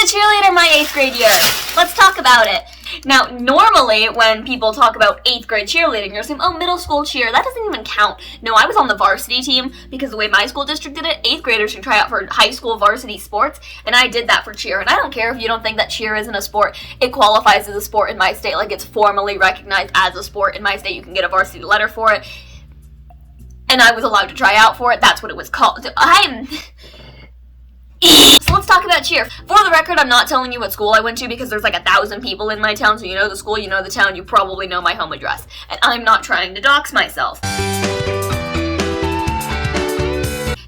cheerleader my 8th grade year. Let's talk about it. Now, normally when people talk about 8th grade cheerleading, you're saying, oh, middle school cheer, that doesn't even count. No, I was on the varsity team because the way my school district did it, 8th graders should try out for high school varsity sports, and I did that for cheer. And I don't care if you don't think that cheer isn't a sport. It qualifies as a sport in my state, like it's formally recognized as a sport in my state. You can get a varsity letter for it. And I was allowed to try out for it. That's what it was called. So let's talk about cheer. For the record, I'm not telling you what school I went to because there's like 1,000 people in my town, so you know the school, you know the town, you probably know my home address. And I'm not trying to dox myself.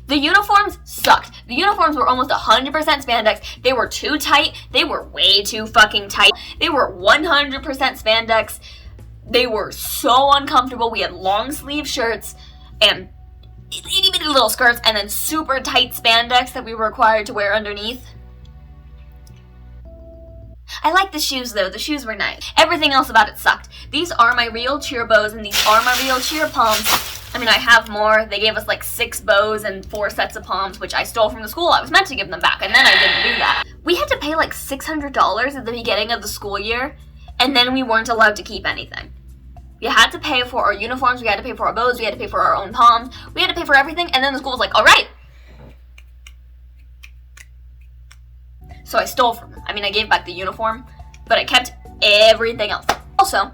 The uniforms sucked. The uniforms were almost 100% spandex. They were too tight. They were way too fucking tight. They were 100% spandex. They were so uncomfortable. We had long sleeve shirts and itty bitty little skirts and then super tight spandex that we were required to wear underneath. I like the shoes though, the shoes were nice. Everything else about it sucked. These are my real cheer bows and these are my real cheer palms. I mean, I have more. They gave us like 6 bows and 4 sets of palms, which I stole from the school. I was meant to give them back and then I didn't do that. We had to pay like $600 at the beginning of the school year and then we weren't allowed to keep anything. We had to pay for our uniforms, we had to pay for our bows, we had to pay for our own palms, we had to pay for everything, and then the school was like, alright. So I stole from them. I mean, I gave back the uniform, but I kept everything else. Also,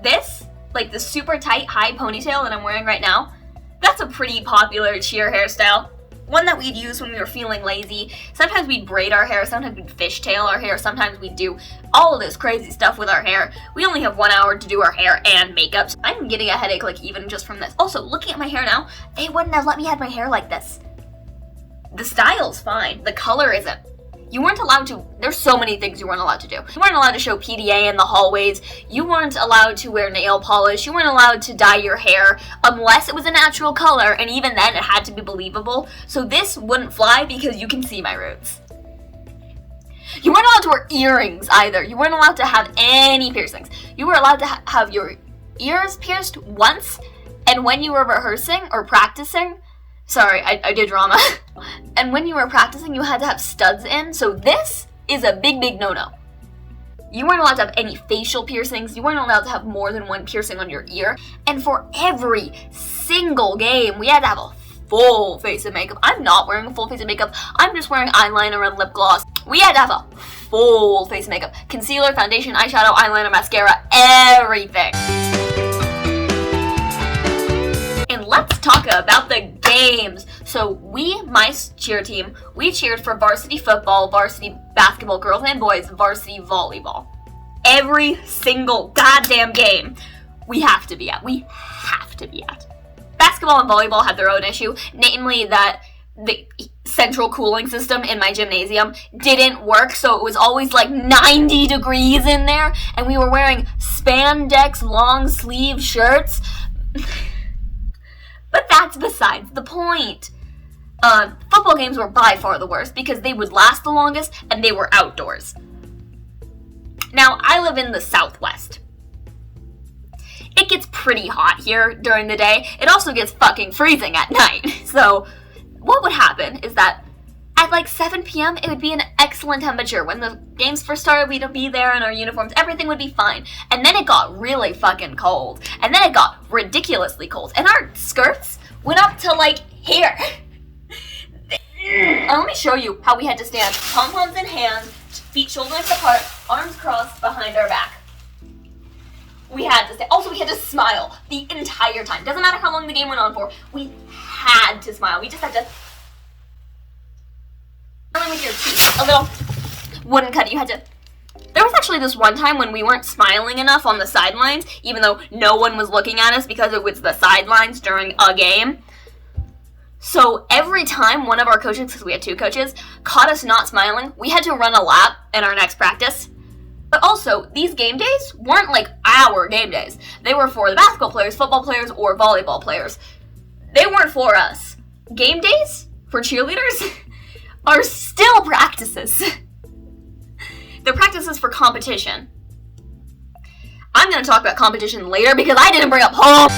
this, like the super tight high ponytail that I'm wearing right now, that's a pretty popular cheer hairstyle. One that we'd use when we were feeling lazy. Sometimes we'd braid our hair, sometimes we'd fishtail our hair, sometimes we'd do all of this crazy stuff with our hair. We only have 1 hour to do our hair and makeup. So I'm getting a headache like even just from this. Also, looking at my hair now, they wouldn't have let me have my hair like this. The style's fine, the color isn't. You weren't allowed to, there's so many things you weren't allowed to do. You weren't allowed to show PDA in the hallways. You weren't allowed to wear nail polish. You weren't allowed to dye your hair unless it was a natural color, and even then it had to be believable. So this wouldn't fly because you can see my roots. You weren't allowed to wear earrings either. You weren't allowed to have any piercings. You were allowed to have your ears pierced once, and when you were rehearsing or practicing, sorry, I did drama. And when you were practicing, you had to have studs in. So this is a big, big no-no. You weren't allowed to have any facial piercings. You weren't allowed to have more than 1 piercing on your ear. And for every single game, we had to have a full face of makeup. I'm not wearing a full face of makeup. I'm just wearing eyeliner and lip gloss. We had to have a full face of makeup. Concealer, foundation, eyeshadow, eyeliner, mascara, everything. And let's talk about the games. So my cheer team, we cheered for varsity football, varsity basketball, girls and boys, varsity volleyball. Every single goddamn game we have to be at. We have to be at. Basketball and volleyball had their own issue, namely that the central cooling system in my gymnasium didn't work, so it was always like 90 degrees in there, and we were wearing spandex long sleeve shirts. But that's besides the point. Football games were by far the worst because they would last the longest and they were outdoors. Now, I live in the Southwest. It gets pretty hot here during the day. It also gets fucking freezing at night. So, what would happen is that at like 7 p.m., it would be an excellent temperature. When the games first started, we'd be there in our uniforms. Everything would be fine. And then it got really fucking cold. And then it got ridiculously cold. And our skirts went up to like here. Let me show you how we had to stand. Pom-poms in hand, feet shoulder width apart, arms crossed behind our back. We had to stand. Also, we had to smile the entire time. Doesn't matter how long the game went on for. We had to smile. We just had to... with your teeth. A little wouldn't cut it. You had to... There was actually this one time when we weren't smiling enough on the sidelines, even though no one was looking at us because it was the sidelines during a game. So every time one of our coaches, because we had 2 coaches, caught us not smiling, we had to run a lap in our next practice. But also, these game days weren't like our game days. They were for the basketball players, football players, or volleyball players. They weren't for us. Game days for cheerleaders are still practices. They're practices for competition. I'm going to talk about competition later because I didn't bring up home.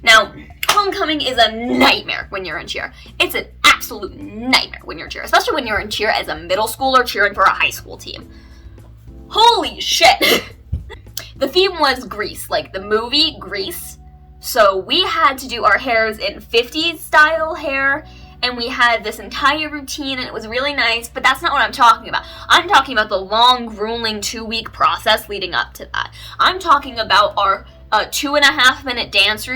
Now, homecoming is a nightmare when you're in cheer. It's an absolute absolute nightmare when you're cheer, especially when you're in cheer as a middle schooler cheering for a high school team. Holy shit! The theme was Grease, like the movie Grease. So we had to do our hairs in 50s style hair, and we had this entire routine, and it was really nice, but that's not what I'm talking about. I'm talking about the long, grueling 2-week process leading up to that. I'm talking about our 2.5-minute dance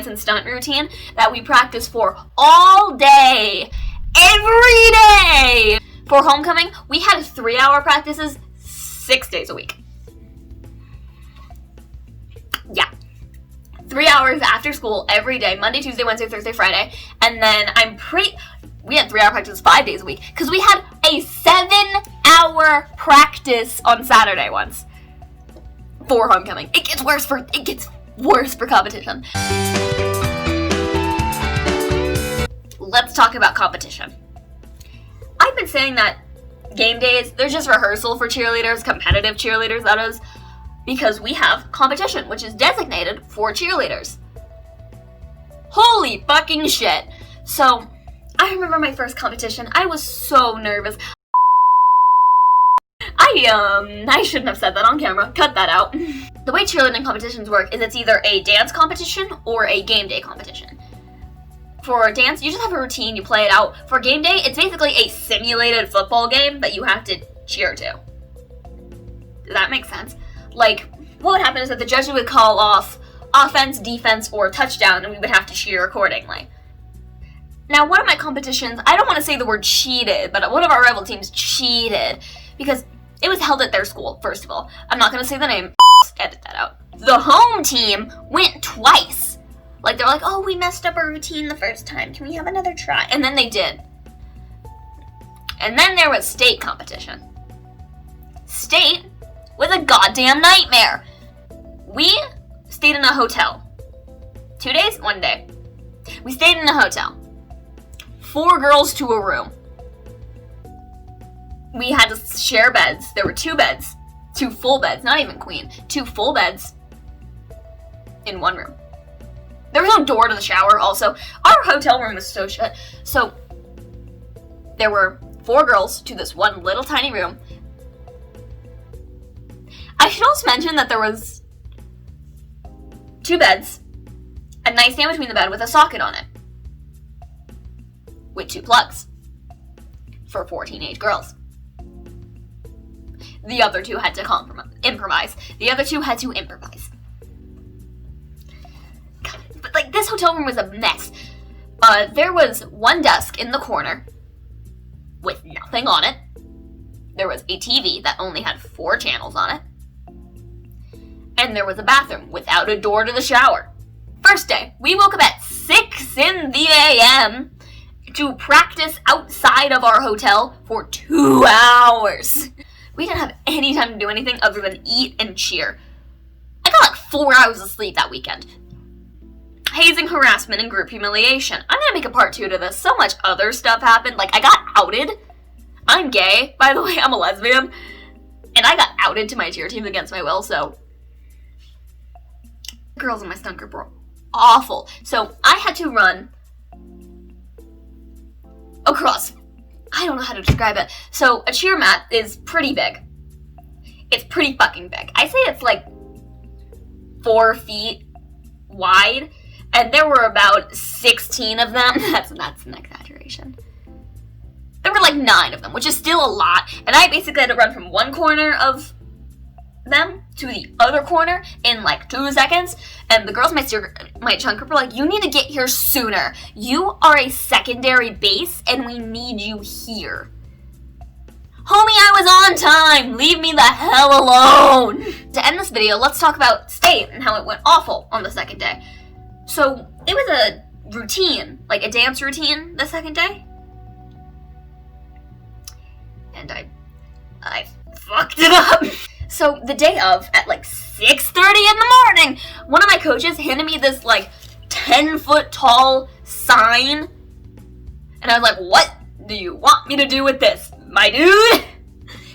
and stunt routine that we practice for all day, every day. For homecoming, we had 3-hour practices 6 days a week. Yeah. 3 hours after school every day, Monday, Tuesday, Wednesday, Thursday, Friday, and then we had 3-hour practice 5 days a week, because we had a 7-hour practice on Saturday once for homecoming. It gets worse for competition. Let's talk about competition. I've been saying that game days, they're just rehearsal for cheerleaders, competitive cheerleaders, that is, because we have competition, which is designated for cheerleaders. Holy fucking shit. So, I remember my first competition. I was so nervous. I shouldn't have said that on camera. Cut that out. The way cheerleading competitions work is it's either a dance competition or a game day competition. For dance, you just have a routine, you play it out. For game day, it's basically a simulated football game that you have to cheer to. Does that make sense? Like, what would happen is that the judges would call off offense, defense, or touchdown, and we would have to cheer accordingly. Now, one of my competitions, I don't want to say the word cheated, but one of our rival teams cheated, because it was held at their school, first of all. I'm not going to say the name. Edit that out. The home team went twice. Like, they're like, oh, we messed up our routine the first time. Can we have another try? And then they did. And then there was state competition. State was a goddamn nightmare. We stayed in a hotel. 2 days? 1 day. We stayed in a hotel. 4 girls to a room. We had to share beds. There were 2 beds. 2 full beds, not even queen. 2 full beds in 1 room. There was no door to the shower also. Our hotel room was so shut. So there were 4 girls to this one little tiny room. I should also mention that there was 2 beds, a nightstand between the bed with a socket on it, with 2 plugs for 4 teenage girls. The other 2 had to improvise. The other 2 had to improvise. God, but like, this hotel room was a mess. There was 1 desk in the corner with nothing on it. There was a TV that only had 4 channels on it. And there was a bathroom without a door to the shower. First day, we woke up at 6 in the a.m. to practice outside of our hotel for 2 hours. We didn't have any time to do anything other than eat and cheer. I got like 4 hours of sleep that weekend. Hazing, harassment, and group humiliation. I'm gonna make a part 2 to this. So much other stuff happened. Like, I got outed. I'm gay, by the way. I'm a lesbian. And I got outed to my cheer team against my will, so the girls in my stunt group were awful. So I had to run across, I don't know how to describe it. So a cheer mat is pretty big. It's pretty fucking big. I say it's like 4 feet wide, and there were about 16 of them. That's an exaggeration. There were like 9 of them, which is still a lot, and I basically had to run from one corner of them to the other corner in like 2 seconds, and the girls in my chunk group were like, you need to get here sooner. You are a secondary base, and we need you here. Homie, I was on time! Leave me the hell alone! To end this video, let's talk about state and how it went awful on the second day. So, it was a routine, like a dance routine the second day. And I fucked it up. So, the day of, at like 6:30 in the morning, one of my coaches handed me this like 10-foot tall sign. And I was like, what do you want me to do with this, my dude?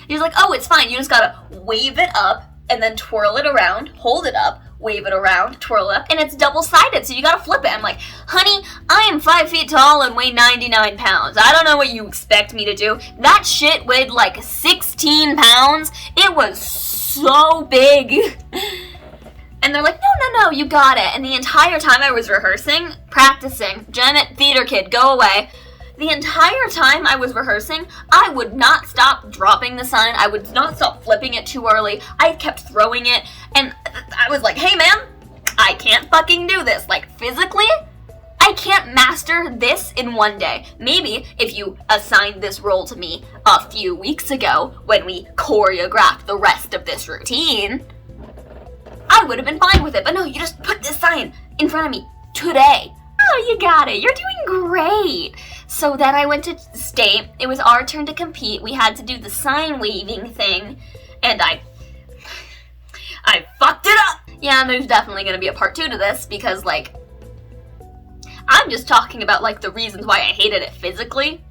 He's like, oh, it's fine. You just gotta wave it up and then twirl it around, hold it up, wave it around, twirl it up, and it's double-sided, so you gotta flip it. I'm like, honey, I am 5 feet tall and weigh 99 pounds. I don't know what you expect me to do. That shit weighed like 16 pounds. It was so big. And they're like, no, you got it. And the entire time I was rehearsing, practicing, Janet, theater kid, go away. The entire time I was rehearsing, I would not stop dropping the sign. I would not stop flipping it too early. I kept throwing it. And I was like, hey, man, I can't fucking do this. Like, physically, I can't master this in one day. Maybe if you assigned this role to me a few weeks ago when we choreographed the rest of this routine, I would have been fine with it. But no, you just put this sign in front of me today. Oh, you got it. You're doing great. So then I went to state. It was our turn to compete. We had to do the sign waving thing. And I fucked it up. Yeah, there's definitely going to be a part 2 to this because, like, I'm just talking about, like, the reasons why I hated it physically.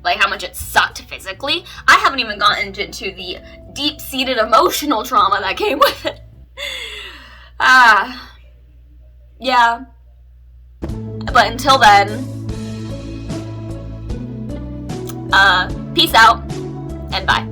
Like, how much it sucked physically. I haven't even gotten into the deep-seated emotional trauma that came with it. Yeah. But until then, peace out, and bye.